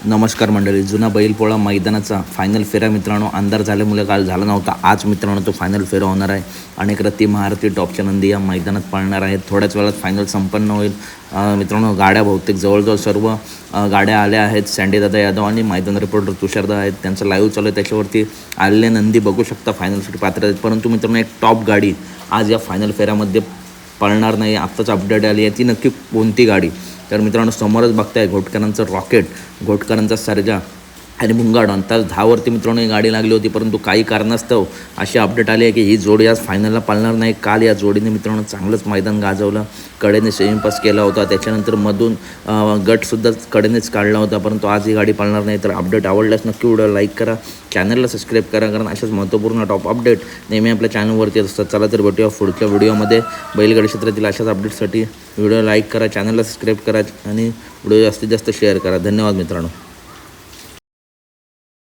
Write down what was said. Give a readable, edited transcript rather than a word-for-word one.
नमस्कार मंडळी. जुना बैलपोळा मैदानाचा फायनल फेरा मित्रांनो अंधार झाल्यामुळे काल झाला नव्हता. आज मित्रांनो तो फायनल फेरा होणार आहे. अनेक रत्ती महारथी टॉपच्या नंदी या मैदानात पाळणार आहेत. थोड्याच वेळात फायनल संपन्न होईल. मित्रांनो गाड्या बहुतेक जवळजवळ सर्व गाड्या आल्या आहेत. सँडीदादा यादव आणि मैदान रिपोर्टर तुषारदा आहेत. त्यांचं लाईव्ह चालू आहे. त्याच्यावरती आलेले नंदी बघू शकता फायनलसाठी पात्र आहेत. परंतु मित्रांनो एक टॉप गाडी आज या फायनल फेऱ्यामध्ये पळणार नाही. आत्ताच अपडेट आली आहे. ती नक्की कोणती गाडी? तर मित्रांनो समोरच बघताय घोटकरांचं रॉकेट, घोटकरांचा सर्जा आणि भुंगाडॉन. तर 10वरती मित्रांनो ही गाडी लागली होती, परंतु काही कारणास्तव अशी अपडेट आली आहे की ही जोडी आज फायनलला पाळणार नाही. काल या जोडीने मित्रांनो चांगलंच मैदान गाजवलं. कडेने सेमीपास केला होता. त्याच्यानंतर मधून गटसुद्धा कडेनेच काढला होता. परंतु आज ही गाडी पाळणार नाही. तर अपडेट आवडल्यास नक्की व्हिडिओ लाईक करा, चॅनलला सबस्क्राईब करा, कारण अशाच महत्त्वपूर्ण टॉप अपडेट नेहमी आपल्या चॅनलवरती असतात. चला तर भेटूया पुढच्या व्हिडिओमध्ये. बैलगाडी क्षेत्रातील अशाच अपडेटसाठी व्हिडिओ लाईक करा, चॅनलला सबस्क्राईब करा आणि व्हिडिओ जास्तीत जास्त शेअर करा. धन्यवाद मित्रांनो.